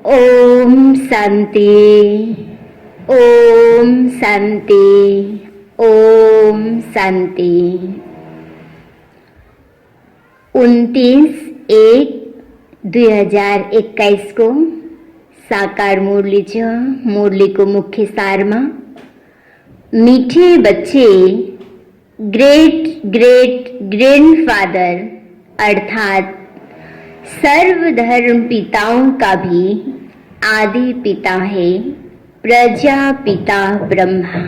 ओम शांति, ओम शांति, ओम शांति। 29/1/2021 को साकार मुरली छ। मुरली को मुख्य सार में मीठे बच्चे ग्रेट ग्रेट ग्रैंडफादर अर्थात सर्वधर्म पिताओं का भी आदि पिता है प्रजापिता ब्रह्मा,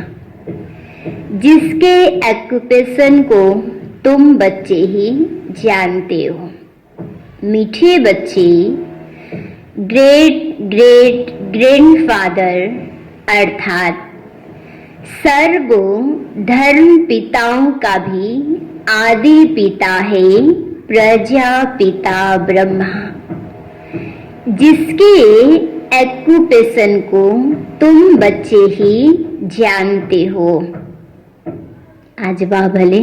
जिसके ऑक्यूपेशन को तुम बच्चे ही जानते हो। मीठे बच्चे ग्रेट ग्रेट ग्रैंडफादर अर्थात सर्व धर्म पिताओं का भी आदि पिता है प्रजापिता ब्रह्मा, जिसके ऑक्यूपेशन को तुम बच्चे ही जानते हो। आज बाबाले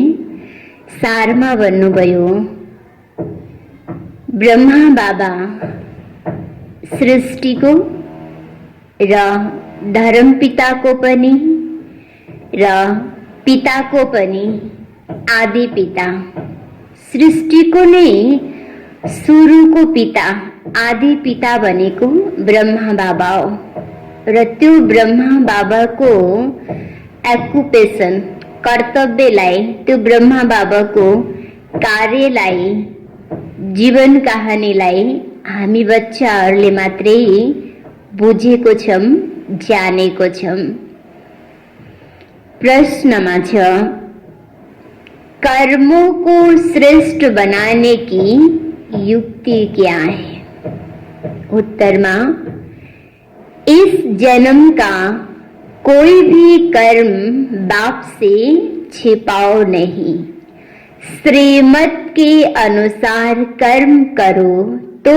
सारमा भन्नुभयो, ब्रह्मा बाबा सृष्टिको र धर्म पिताको पनि र पिताको पनि आदि पिता। सृष्टिको नै सुरुको पिता आदि पिता भनेको ब्रह्मा बाबा हो र त्यो ब्रह्मा बाबाको ऑक्युपेसन कर्तव्यलाई, त्यो ब्रह्मा बाबाको कार्यलाई, जीवन कहानीलाई हामी बच्चाहरूले मात्रै बुझेको छौं, जानेको छौं। प्रश्नमा छ, कर्मों को श्रेष्ठ बनाने की युक्ति क्या है? उत्तर में, इस जन्म का कोई भी कर्म बाप से छिपाओ नहीं। श्रीमत के अनुसार कर्म करो तो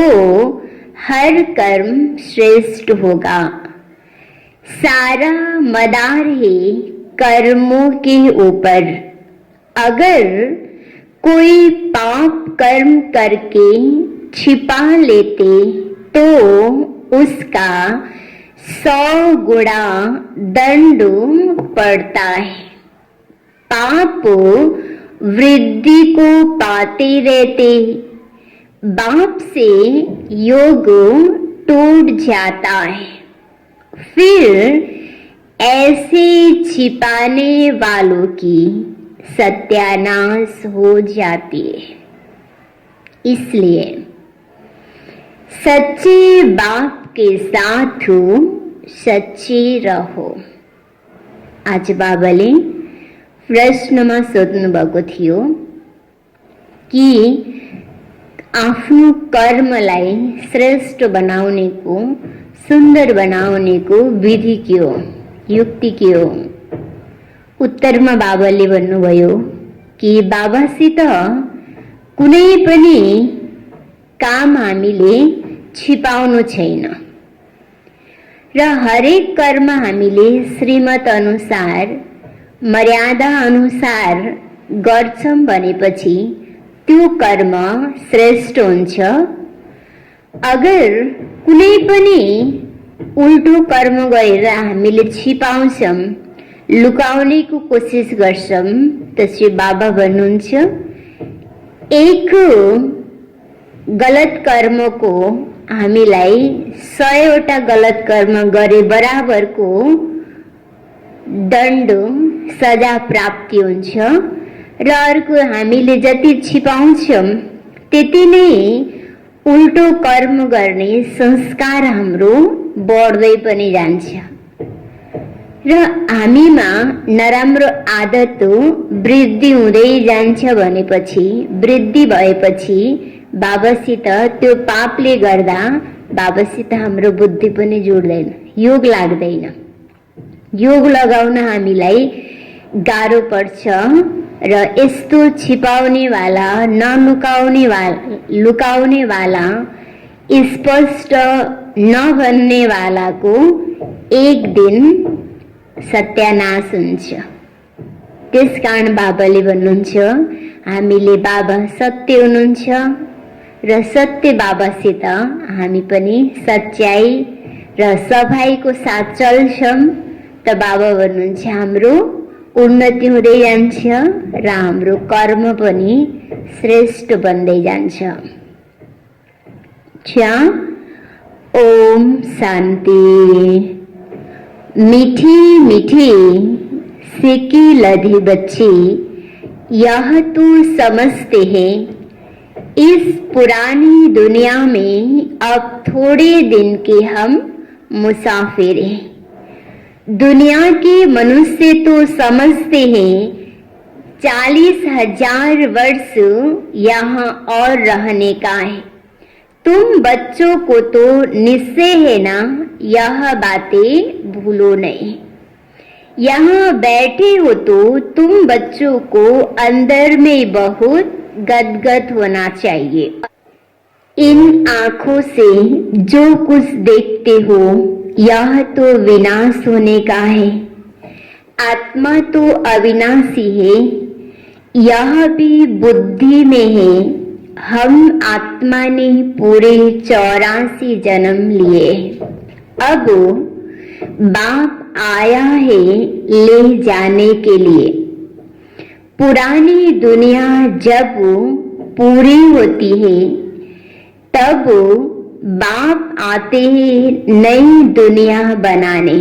हर कर्म श्रेष्ठ होगा। सारा मदार है कर्मों के ऊपर। अगर कोई पाप कर्म करके छिपा लेते तो उसका 100 गुणा दंड पड़ता है। पाप वृद्धि को पाते रहते, बाप से योग टूट जाता है। फिर ऐसे छिपाने वालों की सत्यानाश हो जाती है। इसलिए सच्चे बाप के साथ सच्चे रहो। आज बाबाले प्रश्नमा सोध्नु भएको थियो कि आफ्नो कर्मलाई श्रेष्ठ बनाउनेको, सुन्दर बनाउनेको विधि के हो, युक्ति के हो? उत्तरमा बाबाले भन्नुभयो कि बाबासित कुनै पनि काम हामीले छिपाउनु छैन र हरेक कर्म हामीले श्रीमत अनुसार, मर्यादा अनुसार गर्छौं भनेपछि त्यो कर्म श्रेष्ठ हुन्छ। अगर कुनै पनि उल्टो कर्म गरेर हामीले छिपाउँछौं, लुकाउने को कोशिश गर्छौं, त्यसै बाबा भन्नुहुन्छ एक गलत कर्म को हामीलाई 100 वटा गलत कर्म गरे बराबरको दण्ड सजा प्राप्ति हुन्छ र अर्को हामीले जति छिपाउँछौं त्यति नै उल्टो कर्म गर्ने संस्कार हाम्रो बढ्दै पनि जान्छ र हामीमा नराम्रो आदत वृद्धि हुँदै जान्छ भनेपछि, वृद्धि भएपछि बाबासित त्यो पापले गर्दा बाबासित हाम्रो बुद्धि पनि जोड्दैन, योग लाग्दैन। योग लगाउन हामीलाई गाह्रो पर्छ र यस्तो छिपाउने वाला, नलुकाउने वाला, लुकाउने वाला, स्पष्ट नभन्ने वालाको एक दिन सत्यानाश हुन्छ। त्यसकारण बाबाले भन्नुहुन्छ हामीले बाबा सत्य हुनुहुन्छ र सत्य बाबासित हामी पनि सच्चाइ र सफाइको साथ चल्छौँ त बाबा भन्नुहुन्छ हाम्रो उन्नति हुँदै जान्छ र हाम्रो कर्म पनि श्रेष्ठ बन्दै जान्छ। ओम शांति। मीठी मीठी सिकी लधी बच्ची, यह तो समझते हैं इस पुरानी दुनिया में अब थोड़े दिन के हम मुसाफिर हैं। दुनिया के मनुष्य तो समझते हैं 40,000 वर्ष यहाँ और रहने का है। तुम बच्चों को तो निश्चय है ना, यह बातें भूलो नहीं। यहाँ बैठे हो तो तुम बच्चों को अंदर में बहुत गदगद होना चाहिए। इन आँखों से जो कुछ देखते हो यह तो विनाश होने का है। आत्मा तो अविनाशी है, यह भी बुद्धि में है। हम आत्मा ने पूरे 84 जन्म लिए। अब बाप आया है ले जाने के लिए। पुरानी दुनिया जब पूरी होती है तब बाप आते हैं नई दुनिया बनाने।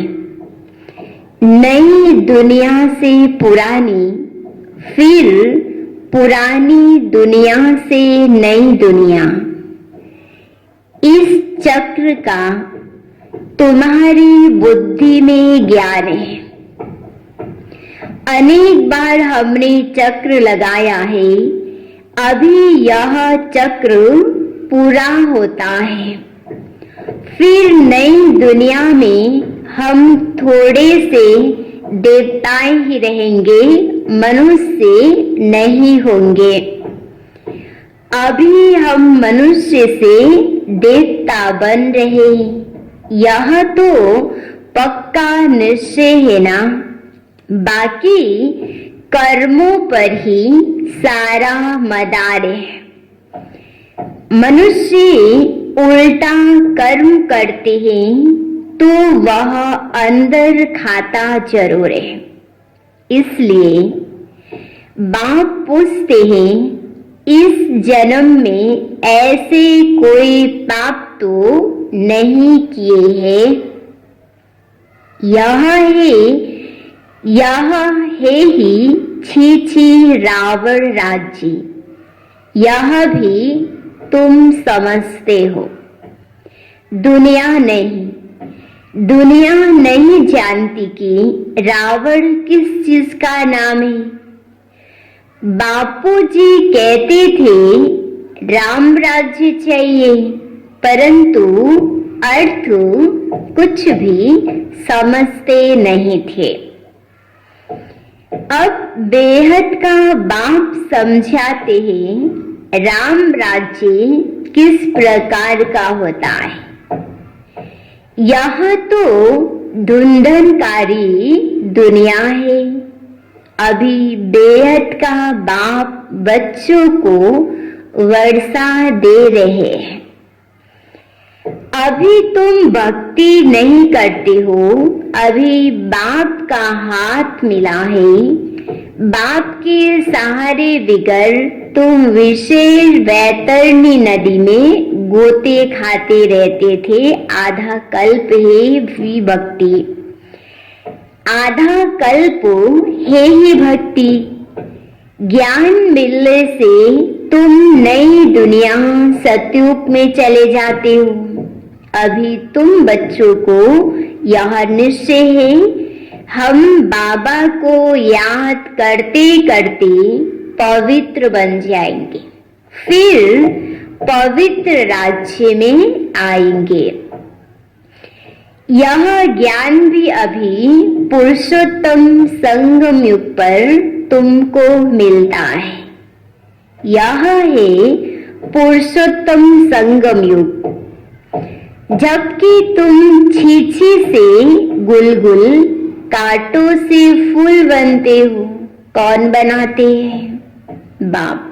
नई दुनिया से पुरानी, फिर पुरानी दुनिया से नई दुनिया। इस चक्र का तुम्हारी बुद्धि में ज्ञान है। अनेक बार हमने चक्र लगाया है, अभी यह चक्र पूरा होता है। फिर नई दुनिया में हम थोड़े से देवताएं ही रहेंगे, मनुष्य नहीं होंगे। अभी हम मनुष्य से देवता बन रहे, यह तो पक्का निश्चय है ना। बाकी कर्मों पर ही सारा मदार है। मनुष्य उल्टा कर्म करते हैं तो वह अंदर खाता जरूर है। इसलिए बाप पूछते हैं इस जन्म में ऐसे कोई पाप तो नहीं किए हैं। यह है ही छी रावण राज्य। यह भी तुम समझते हो। दुनिया नहीं जानती कि रावण किस चीज का नाम है। बापूजी कहते थे राम राज्य चाहिए, परंतु अर्थ कुछ भी समझते नहीं थे। अब बेहद का बाप समझाते हैं राम राज्य किस प्रकार का होता है। यह तो धुंधनकारी दुनिया है। अभी बेहद का बाप बच्चों को वर्षा दे रहे हैं। अभी तुम भक्ति नहीं करते हो, अभी बाप का हाथ मिला है। बाप के सहारे बिगर तुम विशेष वैतरणी नदी में गोते खाते रहते थे। आधा कल्प है भी भक्ति, आधा कल्प है ही भक्ति। ज्ञान मिलने से तुम नई दुनिया सतयुग में चले जाते हो। अभी तुम बच्चों को यह निश्चय है हम बाबा को याद करते करते पवित्र बन जाएंगे, फिर पवित्र राज्य में आएंगे। यह ज्ञान भी अभी पुरुषोत्तम संगम युग पर तुमको मिलता है। यह है पुरुषोत्तम संगम युग। जबकि तुम छीछी से गुलगुल, कांटों से फूल बनते हो। कौन बनाते हैं? बाप।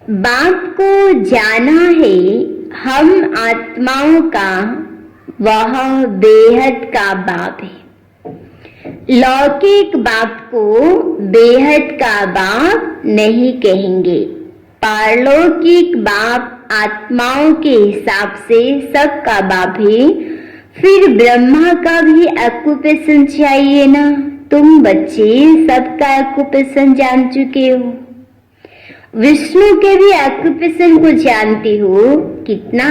बाप को जाना है हम आत्माओं का वह बेहद का बाप है। लौकिक बाप को बेहद का बाप नहीं कहेंगे। पारलौकिक बाप आत्माओं के हिसाब से सबका बाप है। फिर ब्रह्मा का भी ऑक्यूपेशन चाहिए ना। तुम बच्चे सबका ऑक्यूपेशन जान चुके हो। विष्णु के भी ऑक्यूपेशन को जानते हो, कितना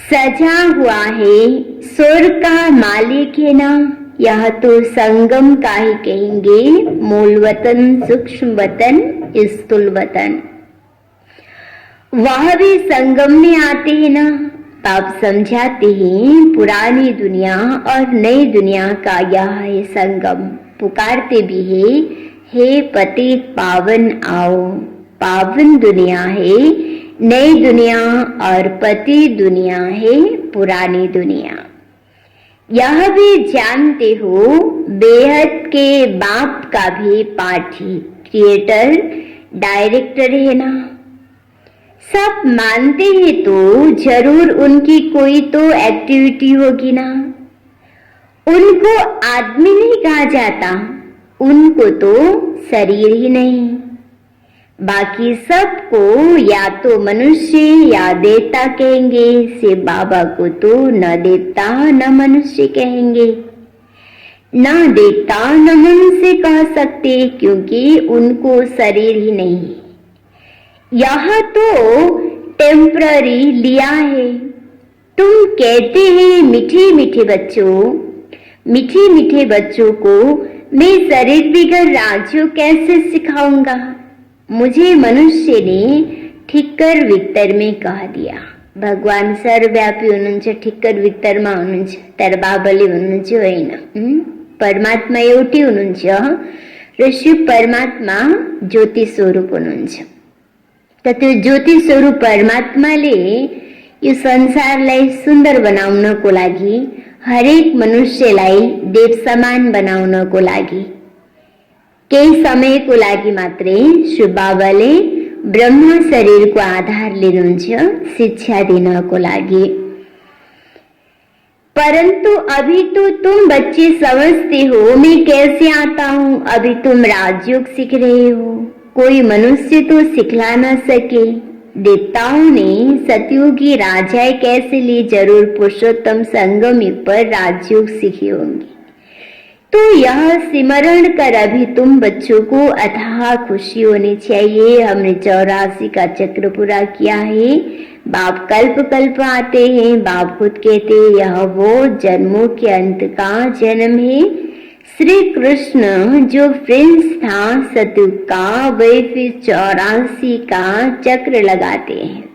सजा हुआ है। स्वर्ग का मालिक है ना। यह तो संगम का ही कहेंगे, मूल वतन, सूक्ष्म वतन, स्थूल वतन। वह भी संगम में आते हैं ना। पाप समझाते हैं पुरानी दुनिया और नई दुनिया का यह है संगम। पुकारते भी है, हे पतित पावन आओ। पावन दुनिया है नई दुनिया और पति दुनिया है पुरानी दुनिया। यह भी जानते हो बेहद के बाप का भी पाठी क्रिएटर डायरेक्टर है ना। सब मानते हैं तो जरूर उनकी कोई तो एक्टिविटी होगी ना। उनको आदमी नहीं कहा जाता, उनको तो शरीर ही नहीं। बाकी सबको या तो मनुष्य या देवता कहेंगे। से बाबा को तो न देवता न मनुष्य कहेंगे, न देवता न मनुष्य कह सकते, क्योंकि उनको शरीर ही नहीं। यह तो टेम्पररी लिया है। तुम कहते हैं मीठे मीठे बच्चों, मीठे मीठे बच्चों को मैं शरीर बिगड़ राज्यों कैसे सिखाऊंगा। मुझे मनुष्य ने ठिक्कर वित्तर में कह दिया। भगवान सर्वव्यापी उन्नंच ठिक्कर वित्तर मा उन्नंच तरबाबली उन्नंच होइना। परमात्मा एवटी उन्नंच ऋषि परमात्मा ज्योति स्वरूप उन्नंच। तो त्यो ज्योति स्वरूप परमात्माले यो संसारलाई सुन्दर बनाउनको लागि, हरेक मनुष्यलाई देव समान बनाउनको लागि केही समयको लागि मात्रै शिव बाबाले ब्रह्म शरीरको आधार लिनुहुन्छ शिक्षा दिनको लागि। परंतु अभी तो तुम बच्चे समझते हो मैं कैसे आता हूँ। अभी तुम राजयोग सीख रहे हो, कोई मनुष्य तो सिखला न सके। देवताओं ने सतयुगी राजाएं कैसे ली, जरूर पुरुषोत्तम संगम युग पर राजयोग सीखी होंगी। तो यह सिमरण कर अभी तुम बच्चों को अथाह खुशी होनी चाहिए। हमने 84 का चक्र पूरा किया है। बाप कल्प कल्प आते हैं। बाप खुद कहते हैं यह वो जन्मों के अंत का जन्म है। श्री कृष्ण जो प्रिंस था सतयुग का, वही फिर 84 का चक्र लगाते हैं।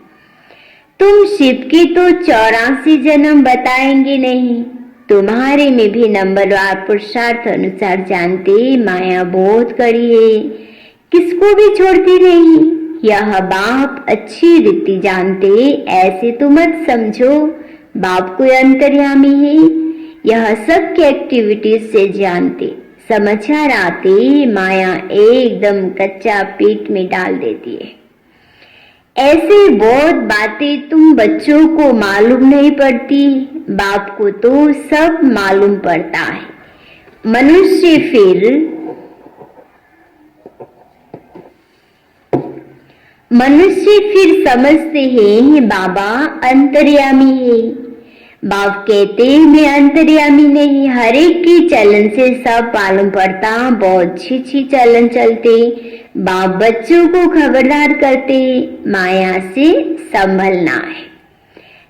तुम शिव की तो 84 जन्म बताएंगे नहीं। तुम्हारे में भी नंबरवार पुरुषार्थ अनुसार जानते माया बहुत कड़ी है, किसको भी छोड़ती नहीं। यह बाप अच्छी रीति जानते, ऐसे तो मत समझो बाप कोई अंतर्यामी है। यह सब की एक्टिविटीज से जानते, समाचार आते माया एकदम कच्चा पेट में डाल देती है। ऐसे बहुत बातें तुम बच्चों को मालूम नहीं पड़ती, बाप को तो सब मालूम पड़ता है। मनुष्य फिर समझते हैं बाबा अंतर्यामी है। बाप कहते मैं अंतर्यामी नहीं, हर एक की चलन से सब मालूम पड़ता, बहुत अच्छी चलन चलते। बाप बच्चों को खबरदार करते, माया से संभलना है।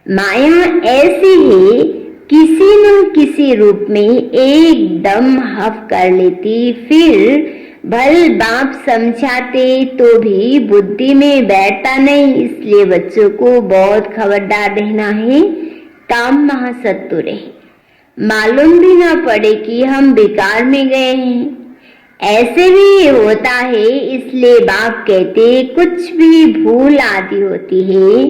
माया ऐसी है किसी न किसी रूप में एकदम हफ कर लेती। फिर भल बाप समझाते तो भी बुद्धि में बैठता नहीं। इसलिए बच्चों को बहुत खबरदार रहना है, काम महासत्तु रहे, मालूम भी ना पड़े कि हम बेकार में गए हैं। ऐसे भी होता है, इसलिए बाप कहते कुछ भी भूल आदि होती है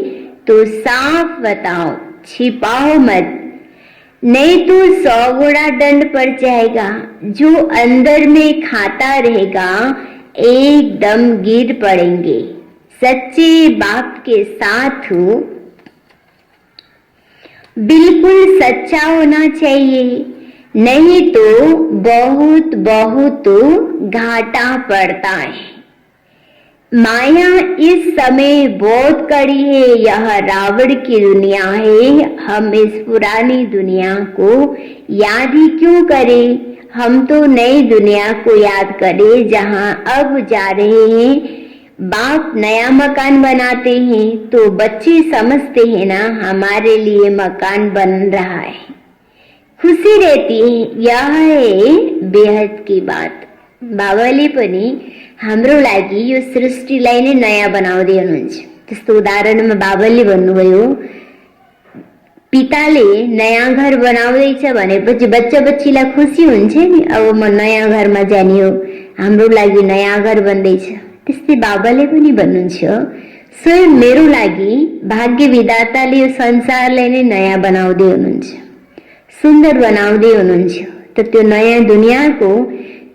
तो साफ बताओ, छिपाओ मत, नहीं तो 100 गुना दंड पड़ जाएगा। जो अंदर में खाता रहेगा एकदम गिर पड़ेंगे। सच्चे बाप के साथ हो, बिल्कुल सच्चा होना चाहिए, नहीं तो बहुत बहुत घाटा पड़ता है। माया इस समय बहुत कड़ी है, यह रावण की दुनिया है। हम इस पुरानी दुनिया को याद ही क्यों करें, हम तो नई दुनिया को याद करें जहां अब जा रहे हैं। बाप नया मकान बनाते हैं तो बच्चे समझते हैं ना हमारे लिए मकान बन रहा है, खुशी रहती है। यह है बेहद की बात। बाबाले पनि हाम्रो लागि यो सृष्टिलाई नै नयाँ बनाउँदै हुनुहुन्छ। त्यस्तो उदाहरणमा बाबाले भन्नुभयो, पिताले नयाँ घर बनाउँदैछ भनेपछि बच्चा बच्चीलाई खुसी हुन्छ नि, अब म नयाँ घरमा जाने हो, हाम्रो लागि नयाँ घर बन्दैछ। त्यस्तै बाबाले पनि भन्नुहुन्छ, स्वयं मेरो लागि भाग्य विधाताले यो संसारलाई नै नयाँ बनाउँदै हुनुहुन्छ, सुन्दर बनाउँदै हुनुहुन्छ। त त्यो नयाँ दुनियाँको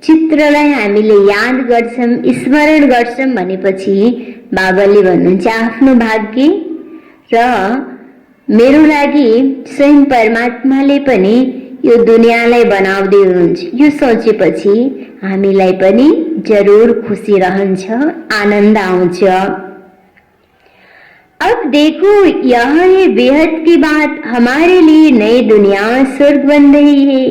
चित्रलाई हामीले याद गर्छौं, स्मरण गर्छौं भनेपछि बाबाले भन्नुहुन्छ आफ्नो भाग्य र मेरो लागि स्वयं परमात्माले पनि यो दुनियाँलाई बनाउँदै हुनुहुन्छ। यो सोचेपछि हामीलाई पनि जरूर खुसी रहन्छ, आनन्द आउँछ। अब देखो यह है बेहद की बात। हमारे लिए नई दुनिया स्वर्ग बन रही है।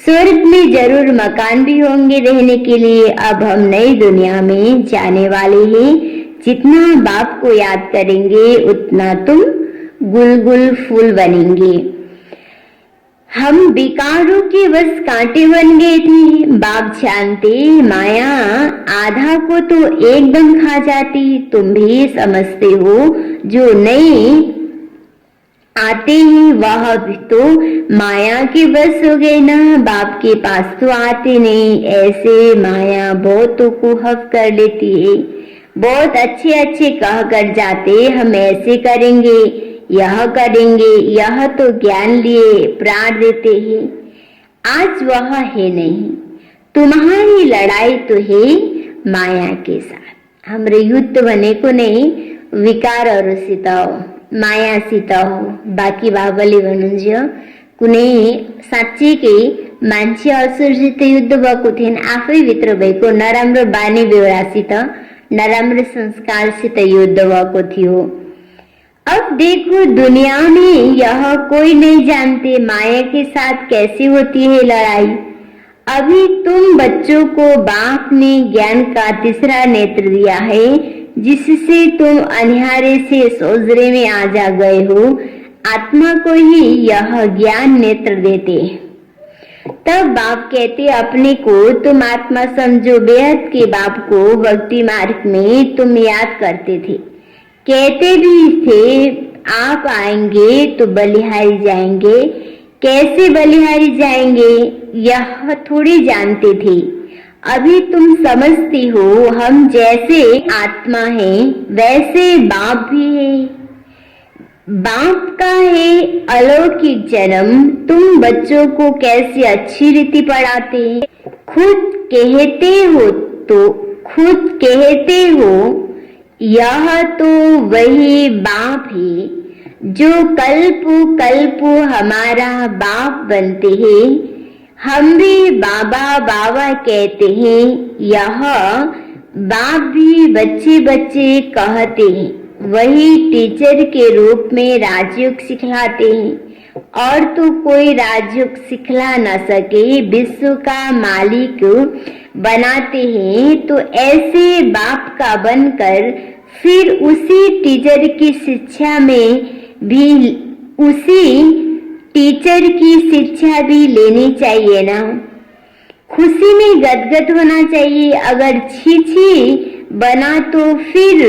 स्वर्ग में जरूर मकान भी होंगे रहने के लिए। अब हम नई दुनिया में जाने वाले हैं। जितना बाप को याद करेंगे उतना तुम गुलगुल फूल बनेंगे। हम विकारों के बस कांटे बन गए थे। बाप जानते माया आधा को तो एकदम खा जाती। तुम भी समझते हो जो नहीं आते हैं वह भी तो माया के बस हो गए ना, बाप के पास तो आते नहीं। ऐसे माया बहुतों को हफ कर लेती है। बहुत अच्छे अच्छे कह कर जाते हम ऐसे करेंगे, यह करेंगे, यह तो ज्ञान लिए प्राण देते हैं। आज वह है नहीं। तुम्हारी लड़ाई तो है माया के साथ। हाम्रो युद्ध भनेको नै विकारहरुसित हो, मायासित हो। बाँकी बाबाले भन्नुहुन्छ कुनै साँच्चीकै मान्छे असुरसित युद्ध भएको थिएन, आफै भित्र भएको नराम्रो बानी बेहोरासित, नराम्रो संस्कारसित युद्ध भएको थियो। अब देखो दुनिया में यह कोई नहीं जानते माया के साथ कैसे होती है लड़ाई। अभी तुम बच्चों को बाप ने ज्ञान का तीसरा नेत्र दिया है, जिससे तुम अंधियारे से सोजरे में आ जा गए हो। आत्मा को ही यह ज्ञान नेत्र देते। तब बाप कहते अपने को तुम आत्मा समझो। बेहद के बाप को भक्ति मार्ग में तुम याद करते थे, कहते भी थे आप आएंगे तो बलिहारी जाएंगे। कैसे बलिहारी जाएंगे यह थोड़ी जानते थे। अभी तुम समझती हो हम जैसे आत्मा हैं वैसे बाप भी है। बाप का है अलौकिक जन्म। तुम बच्चों को कैसे अच्छी रीति पढ़ाते, खुद कहते हो यह तो वही बाप है जो कल्प हमारा बाप बनते हैं। हम भी बाबा बाबा कहते हैं। यह बाप भी बच्चे बच्चे कहते हैं। वही टीचर के रूप में राजयोग सिखलाते हैं और तो कोई राजयोग सिखला न सके विश्व का मालिक बनाते हैं। तो ऐसे बाप का बनकर फिर उसी टीचर की शिक्षा में भी उसी टीचर की शिक्षा भी लेनी चाहिए ना। खुशी में गदगद होना चाहिए। अगर छी बना तो फिर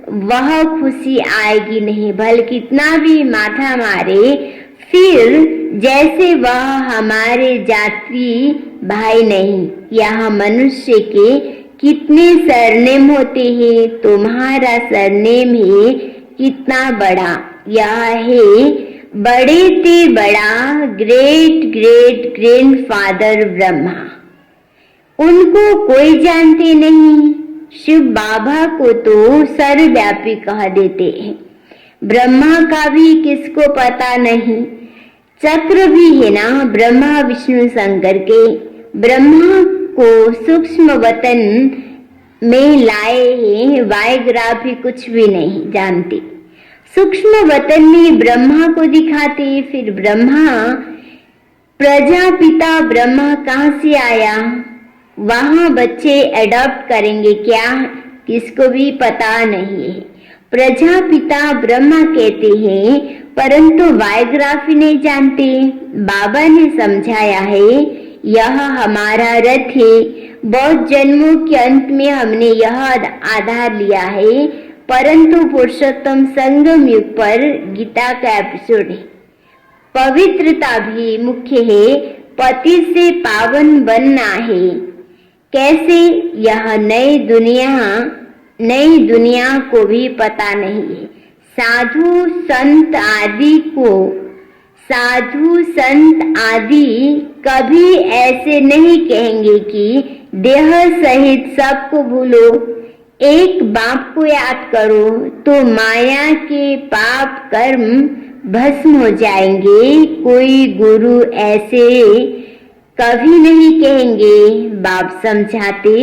वह खुशी आएगी नहीं। भले कितना भी माथा मारे फिर जैसे वह हमारे जाति भाई नहीं। यह मनुष्य के कितने सरनेम होते हैं, तुम्हारा सरनेम है कितना बड़ा। यह है बड़े से बड़ा ग्रेट ग्रेट ग्रैंडफादर ब्रह्मा। उनको कोई जानते नहीं। शिव बाबा को तो सर्वव्यापी कह देते हैं। ब्रह्मा का भी किसको पता नहीं। चक्र भी है ना ब्रह्मा विष्णु शंकर के। ब्रह्मा को सूक्ष्म वतन में लाए हैं, वायग्राफी कुछ भी नहीं जानते। सूक्ष्म वतन में ब्रह्मा को दिखाते, फिर ब्रह्मा प्रजापिता ब्रह्मा कहाँ से आया, वहां बच्चे एडॉप्ट करेंगे क्या, किसको भी पता नहीं है। प्रजापिता ब्रह्मा कहते हैं परंतु बायोग्राफी नहीं जानते। बाबा ने समझाया है यह हमारा रथ है, बहुत जन्मों के अंत में हमने यह आधार लिया है, परंतु पुरुषोत्तम संगम युग पर गीता का एपिसोड है। पवित्रता भी मुख्य है, पति से पावन बनना है। कैसे, यह नई दुनिया को भी पता नहीं है। साधु संत आदि कभी ऐसे नहीं कहेंगे कि देह सहित सबको भूलो, एक बाप को याद करो तो माया के पाप कर्म भस्म हो जाएंगे। कोई गुरु ऐसे कभी नहीं कहेंगे। बाप समझाते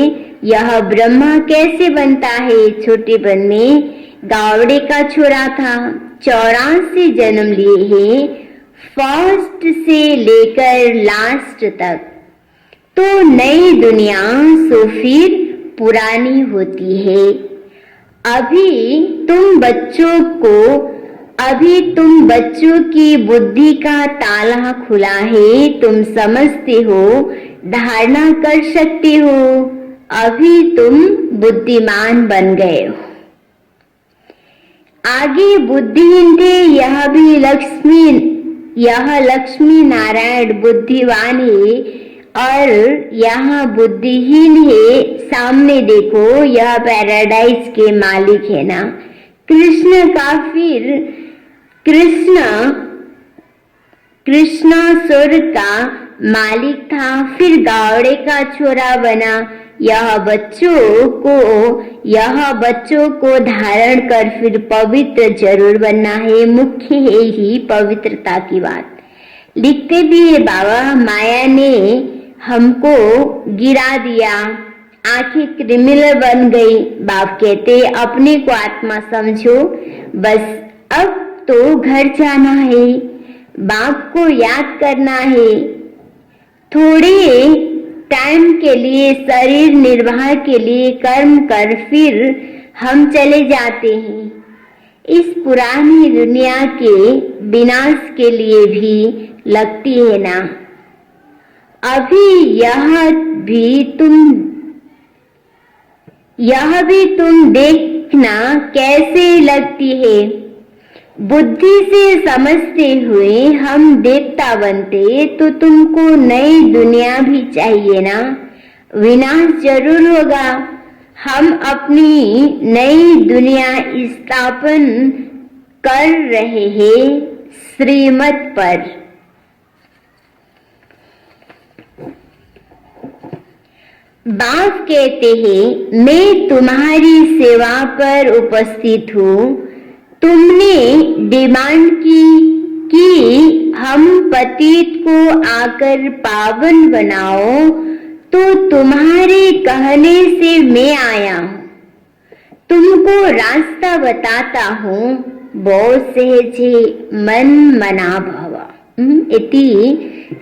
यह ब्रह्मा कैसे बनता है। छोटेपन में गावड़े का छोरा था, 84 जन्म लिए हैं, फर्स्ट से लेकर लास्ट तक। तो नई दुनिया सो फिर पुरानी होती है। अभी तुम बच्चों की बुद्धि का ताला खुला है, तुम समझते हो, धारणा कर सकते हो, अभी तुम बुद्धिमान बन गए हो। आगे बुद्धिहीन थे, यह लक्ष्मी नारायण बुद्धिवान है और यहाँ बुद्धिहीन है। सामने देखो, यह पैराडाइज के मालिक है ना। कृष्णा स्वर्ग का मालिक था, फिर गावड़े का छोरा बना। यह बच्चों को धारण कर फिर पवित्र जरूर बनना है। मुख्य है ही पवित्रता की बात। लिखते भी है बाबा, माया ने हमको गिरा दिया, आंखें क्रिमिनल बन गई। बाप कहते अपने को आत्मा समझो, बस अब तो घर जाना है, बाप को याद करना है। थोड़े टाइम के लिए शरीर निर्वाह के लिए कर्म कर फिर हम चले जाते हैं। इस पुरानी दुनिया के विनाश के लिए भी लगती है ना। अभी यह भी तुम देखना कैसे लगती है। बुद्धि से समझते हुए हम देवता बनते तो तुमको नई दुनिया भी चाहिए ना। विनाश जरूर होगा। हम अपनी नई दुनिया स्थापन कर रहे हैं श्रीमत पर। बाप कहते हैं मैं तुम्हारी सेवा पर उपस्थित हूँ। तुमने डिमांड की हम पतित को आकर पावन बनाओ, तो तुम्हारे कहने से मैं आया हूँ। तुमको रास्ता बताता हूँ, बहुत सहजे मन मना भवा। इति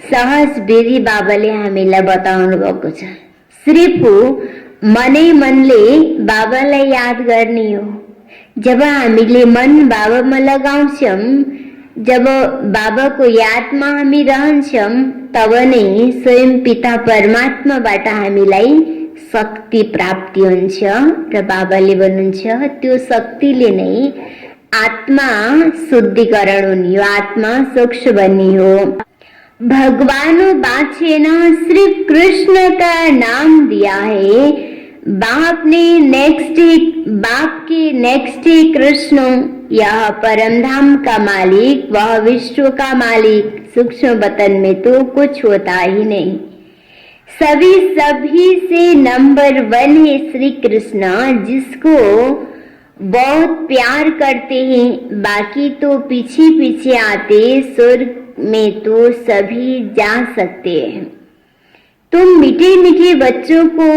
सहज विधि बाबाले हामीलाई बताउनु भएको छ। सिर्फ मनै मनले बाबालाई याद गर्ने हो। जब हामीले मन बाबामा लगाउँछौं, जब बाबाको यादमा हामी रहन्छौं, तब नै स्वयं पिता परमात्माबाट हामीलाई शक्ति प्राप्ति हुन्छ र बाबाले भन्नुहुन्छ त्यो शक्तिले नै आत्मा शुद्धिकरण हुने हो, आत्मा स्वच्छ बन्ने हो। भगवान बाछेन सिर्फ कृष्ण का नाम दिया है। बाप के नेक्स्ट है कृष्ण। यह परमधाम का मालिक, वह विश्व का मालिक। सूक्ष्म वतन में तो कुछ होता ही नहीं। सभी से नंबर 1 है श्री कृष्ण, जिसको बहुत प्यार करते हैं। बाकी तो पीछे पीछे आते, स्वर्ग में तो सभी जा सकते हैं। तुम मीठे मीठे बच्चों को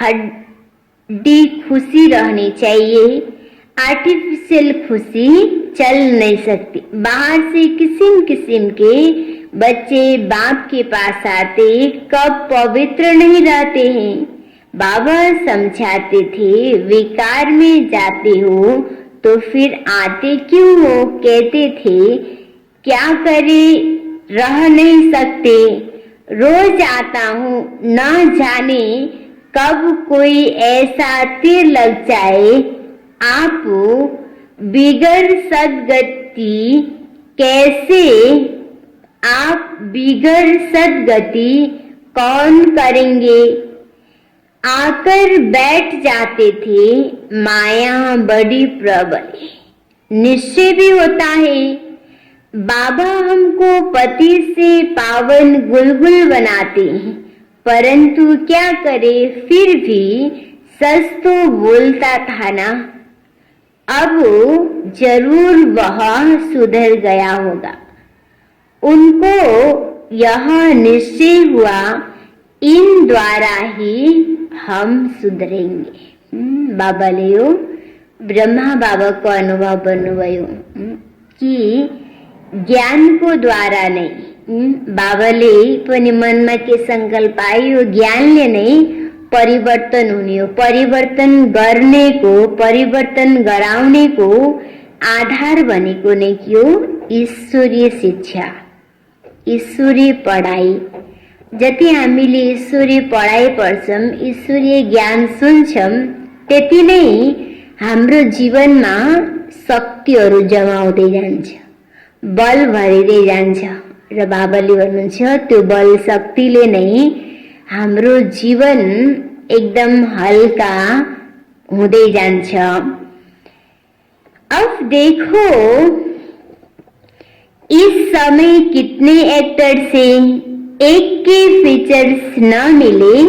हड्डी खुशी रहनी चाहिए, आर्टिफिशियल खुशी चल नहीं सकती। बाहर से किस्म किस्म के बच्चे बाप के पास आते, कब पवित्र नहीं रहते हैं। बाबा समझाते थे, विकार में जाते हो तो फिर आते क्यों हो। कहते थे, क्या करे, रह नहीं सकते, रोज आता हूँ, न जाने कब कोई ऐसा तीर लग जाए। आप बिगड़ सदगति कैसे, आप बिगड़ सदगति कौन करेंगे। आकर बैठ जाते थे, माया बड़ी प्रबल है, निश्चय भी होता है। बाबा हमको पति से पावन गुलगुल बनाते हैं, परंतु क्या करे, फिर भी सच तो बोलता था ना। अब जरूर वह सुधर गया होगा। उनको यह निश्चय हुआ, इन द्वारा ही हम सुधरेंगे। बाबा लेयो ब्रह्मा बाबा को अनुभव बन्नुभयो कि ज्ञान को द्वारा नहीं, बाबाले पनि मनमा के संकल्प आयो, ज्ञानले नहीं परिवर्तन हुने हो। परिवर्तन गर्ने को, परिवर्तन गराउने को आधार भनेको नै के हो, ईश्वरीय शिक्षा, ईश्वरीय पढाइ। जति हामीले ईश्वरीय पढाइ पढ्छौं, ईश्वरीय ज्ञान सुन्छौं, त्यति नै हाम्रो जीवनमा शक्तिहरू जमाउँदै जान्छ, बल भरिँदै जान्छ। र बाबाले भन्नुहुन्छ, त्यो बल शक्तिले नै हाम्रो जीवन एकदम हल्का हुँदै जान्छ। अब देखो, इस समय कितने एक्टर से एक के फीचर्स न मिले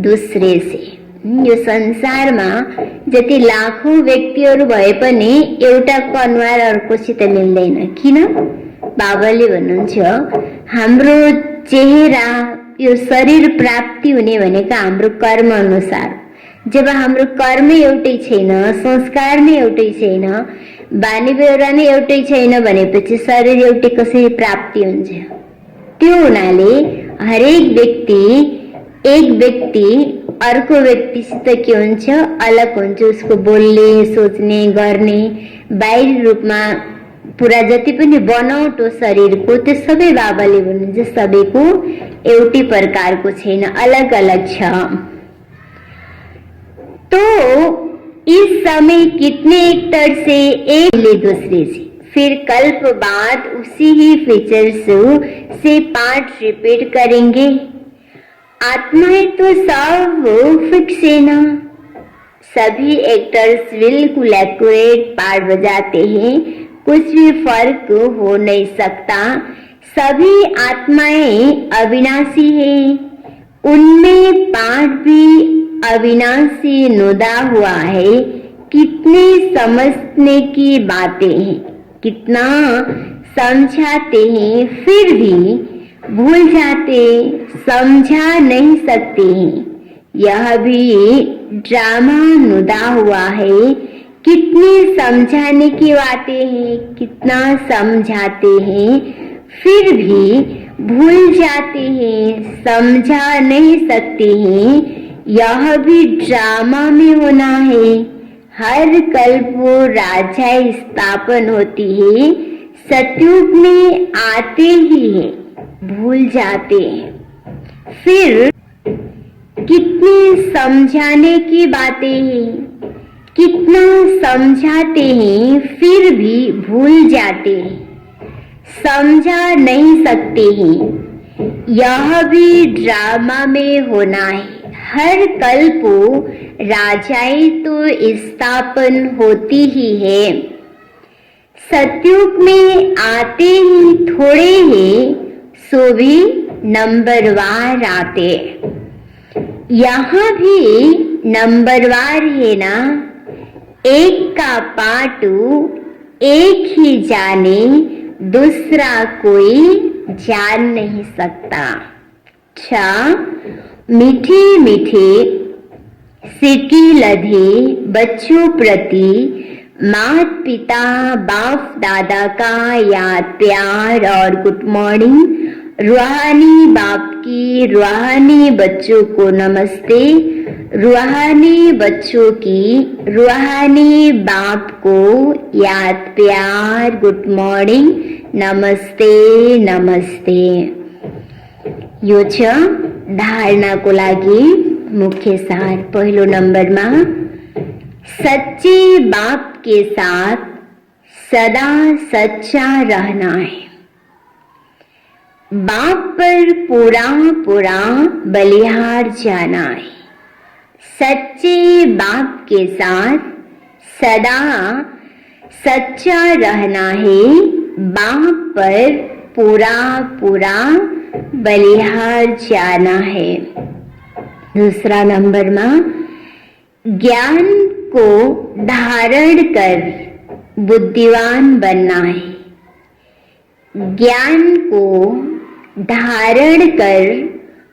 दूसरे से। यो संसारमा जति लाखौं व्यक्तिहरू भए पनि एउटाको अनुहार अर्कोसित मिल्दैन। किन? बाबाले भन्नुहुन्छ, हाम्रो चेहरा, यो शरीर प्राप्ति हुने भनेको हाम्रो कर्म अनुसार। जब हाम्रो कर्म एउटै छैन, संस्कार नै एउटै छैन, बानी बेहोरा नै एउटै छैन भनेपछि शरीर एउटै कसरी प्राप्ति हुन्छ। त्यो हुनाले हरेक व्यक्ति, एक व्यक्ति अर्को व्यक्तिसित के हुन्छ, अलग हुन्छ। उसको बोल्ने, सोच्ने, गर्ने, बाहिरी रूपमा पुरा जति पनि बनाउटो शरीरको, त्यो सबै बाबाले भन्नुहुन्छ सबैको एउटै प्रकारको छैन, अलग अलग छ। तो इस समय कितने एक्टर से एक मिले दूसरे से, फिर कल्प बाद उसी ही फीचर्स से पार्ट रिपीट करेंगे। आत्माएं तो सब फिक्स है ना, सभी एक्टर्स बिल्कुल एक्यूरेट पार्ट बजाते हैं, कुछ भी फर्क हो नहीं सकता। सभी आत्माएं अविनाशी हैं, उनमें पार्ट भी अविनाशी नुदा हुआ है। कितने समझने की बातें हैं, कितना समझाते हैं, फिर भी भूल जाते, समझा नहीं सकते हैं। यह भी ड्रामा नुदा हुआ है। कितनी समझाने की बातें हैं, कितना समझाते हैं, फिर भी भूल जाते हैं, समझा नहीं सकते हैं। यह भी ड्रामा में होना है। हर कल्प राजा स्थापन होती है, सतयुग में आते ही है, भूल जाते हैं। फिर कितनी समझाने की बातें हैं, कितना समझाते हैं, फिर भी भूल जाते हैं, समझा नहीं सकते हैं। यह भी ड्रामा में होना है। हर कल्प राजाएं तो स्थापन होती ही है, सतयुग में आते ही थोड़े हैं, सो भी नंबरवार आते। यहाँ भी नंबरवार है ना, एक का पाटू एक ही जाने, दूसरा कोई जान नहीं सकता। अच्छा, मीठे मीठे सिक्की लधे बच्चों प्रति माता पिता बाप दादा का याद प्यार और गुड मॉर्निंग। रूहानी बाप की रूहानी बच्चों को नमस्ते। रूहानी बच्चों की रूहानी बाप को याद प्यार गुड मॉर्निंग, नमस्ते नमस्ते। यो छ धारणाको लागि मुख्य सार। पहिलो नम्बरमा सच्चे बाप के साथ सदा सच्चा रहना है। बाप पर पूरा पूरा बलिहार जाना है। सच्चे बाप के साथ सदा सच्चा रहना है। बाप पर पूरा पूरा बलिहार जाना है। दूसरा नंबर में ज्ञान को धारण कर बुद्धिवान बनना है। ज्ञान को धारण कर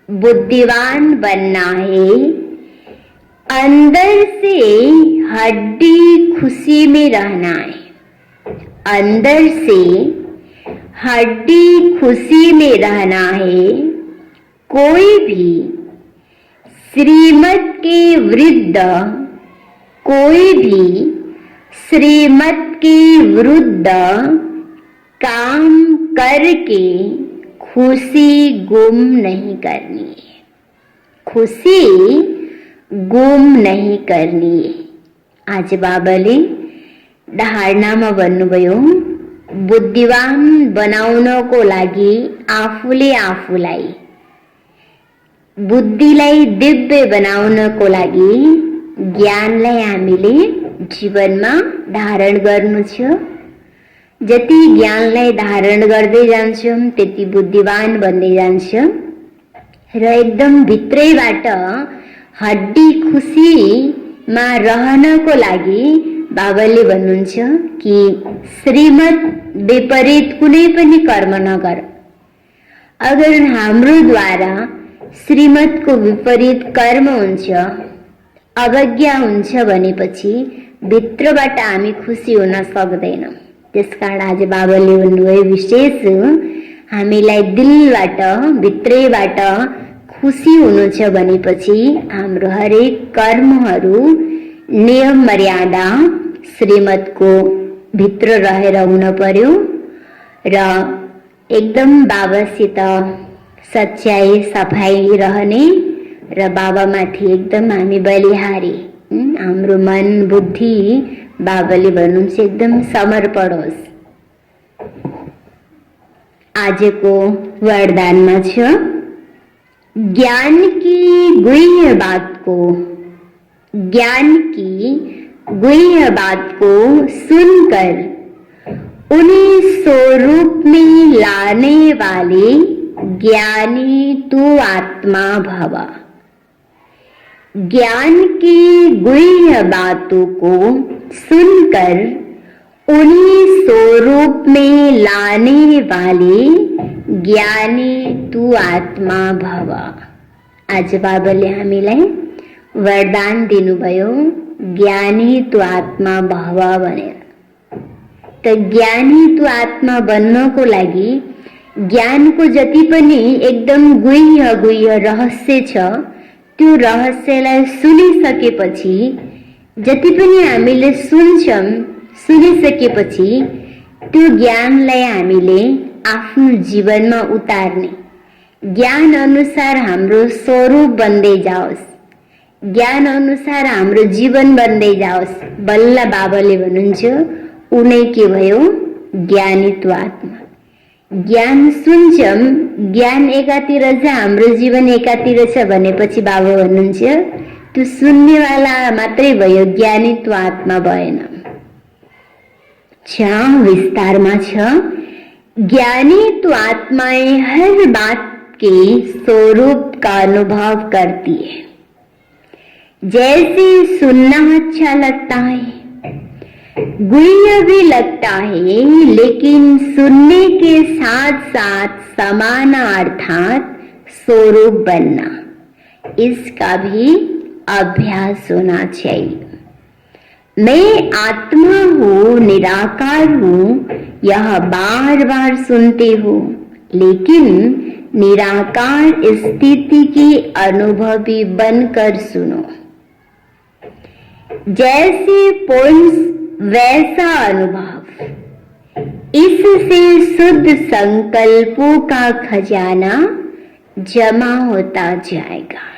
बुद्धिवान बनना है। अंदर से हड्डी खुशी में रहना है। अंदर से हड्डी खुशी में रहना है। कोई भी श्रीमत के विरुद्ध, कोई भी श्रीमत के विरुद्ध काम करके खुशी गुम नहीं करनी है। खुशी गुम नहीं करनी है। आज बाबाले धारणामा भन्नुभयो, बुद्धिवान बनाउनको लागि आफूले आफूलाई, बुद्धिलाई दिव्य बनाउनको लागि ज्ञानलाई हामीले जीवनमा धारण गर्नु छ। जति ज्ञानलाई धारण गर्दै जान्छौं त्यति बुद्धिवान बन्दै जान्छौं र एकदम भित्रैबाट हड्डी खुसीमा रहनको लागि बाबाले भन्नुहुन्छ कि श्रीमत विपरीत कुनै पनि कर्म नगर। अगर हाम्रो द्वारा श्रीमतको विपरीत कर्म हुन्छ, अवज्ञा हुन्छ भनेपछि भित्रबाट हामी खुसी हुन सक्दैनौँ। त्यसकारण आज बाबाले भन्नुभयो, विशेष हामीलाई दिलबाट भित्रैबाट खुसी हुनु छ भनेपछि हाम्रो हरेक कर्महरू नियम मर्यादा श्रीमतको भित्र रहेर हुन पर्यो र एकदम बाबासित सच्चाई सफाई रहने र बाबामाथि एकदम हामी बलिहारी, हाम्रो मन बुद्धि बाबाले भन्नुहुन्छ एकदम समर्पण होस्। आजको वरदानमा छ, ज्ञान की गुह्य बात को, ज्ञान की गुह्य बात को सुनकर उन्हें स्वरूप में लाने वाले ज्ञानी तू आत्मा भव। ज्ञान की गुह्य बातों को सुनकर उन्हीं स्वरूप में लाने वाले ज्ञानी तू आत्मा भव। आज बाबाले हामीलाई वरदान दिनुभयो, ज्ञानी तू आत्मा भव भनेर। त ज्ञानी तू आत्मा बन्नको लागि ज्ञानको जति पनि एकदम गुह्य गुह्य रहस्य छ, त्यो रहस्यलाई सुनिसकेपछि, जति पनि हामीले सुन्छौं, सुनिसकेपछि त्यो ज्ञानलाई हामीले आफ्नो जीवनमा उतार्ने, ज्ञान अनुसार हाम्रो स्वरूप बन्दै जाओस्, ज्ञान अनुसार हाम्रो जीवन बन्दै जाओस्। बल्ल बाबाले भन्नुहुन्छ, उनै के भयो, ज्ञानीत्व आत्मा। ज्ञान सुन्छौं, ज्ञान एकातिर छ, हाम्रो जीवन एकातिर छ भनेपछि बाबा भन्नुहुन्छ त्यो सुन्नेवाला मात्रै भयो, ज्ञानीत्व आत्मा भएन। विस्तारमा छ, ज्ञानी तो आत्माएं हर बात के स्वरूप का अनुभव करती है। जैसे सुनना अच्छा लगता है, गुह्य भी लगता है, लेकिन सुनने के साथ साथ समानार्थात स्वरूप बनना, इसका भी अभ्यास होना चाहिए। मैं आत्मा हूँ, निराकार हूँ, यह बार बार सुनते हो, लेकिन निराकार स्थिति की अनुभवी बनकर सुनो। जैसे पुंस वैसा अनुभव, इससे शुद्ध संकल्पों का खजाना जमा होता जाएगा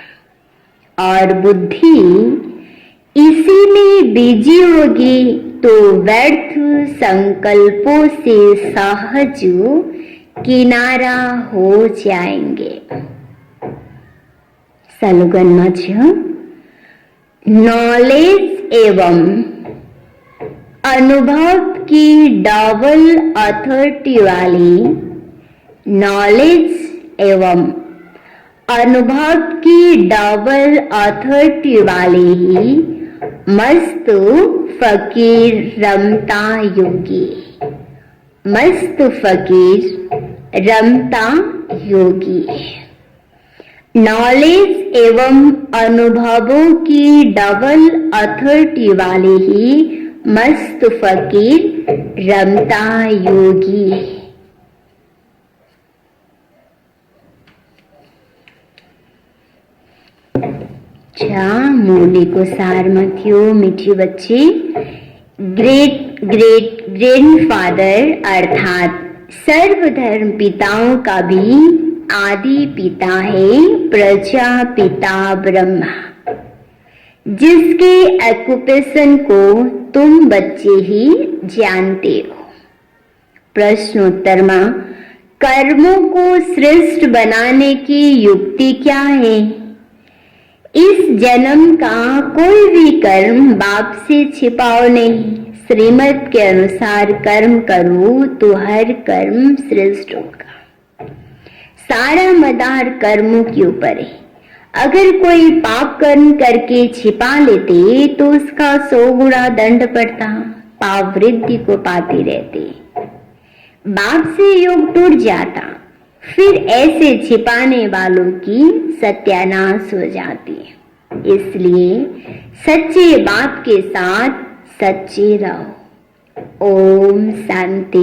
और बुद्धि इसी में बिजी होगी तो व्यर्थ संकल्पों से सहज किनारा हो जाएंगे। सलुगन मध्य नॉलेज एवं अनुभव की डबल अथॉरिटी वाली, नॉलेज एवं अनुभव की डबल अथॉरिटी वाली ही मस्त फकीर रमता योगी, मस्त फकीर रमता योगी। नॉलेज एवं अनुभवों की डबल अथॉरिटी वाले ही मस्त फकीर रमता योगी। मूली को सारमथियो मीठी बच्ची, ग्रेट ग्रेट ग्रैंडफादर अर्थात सर्वधर्म पिताओं का भी आदि पिता है प्रजापिता ब्रह्मा, जिसके ऑक्यूपेशन को तुम बच्चे ही जानते हो। प्रश्नोत्तर में कर्मों को श्रेष्ठ बनाने की युक्ति क्या है? इस जन्म का कोई भी कर्म बाप से छिपाओ नहीं। श्रीमत के अनुसार कर्म करो तो हर कर्म श्रेष्ठ होगा। सारा मदार कर्मों के ऊपर है। अगर कोई पाप कर्म करके छिपा लेते तो उसका 100 गुना दंड पड़ता, पाप वृद्धि को पाते रहते, बाप से योग टूट जाता, फिर ऐसे छिपाने वालों की सत्यानाश हो जाती। इसलिए सच्चे बाप के साथ सच्चे रहो। ओम शांति।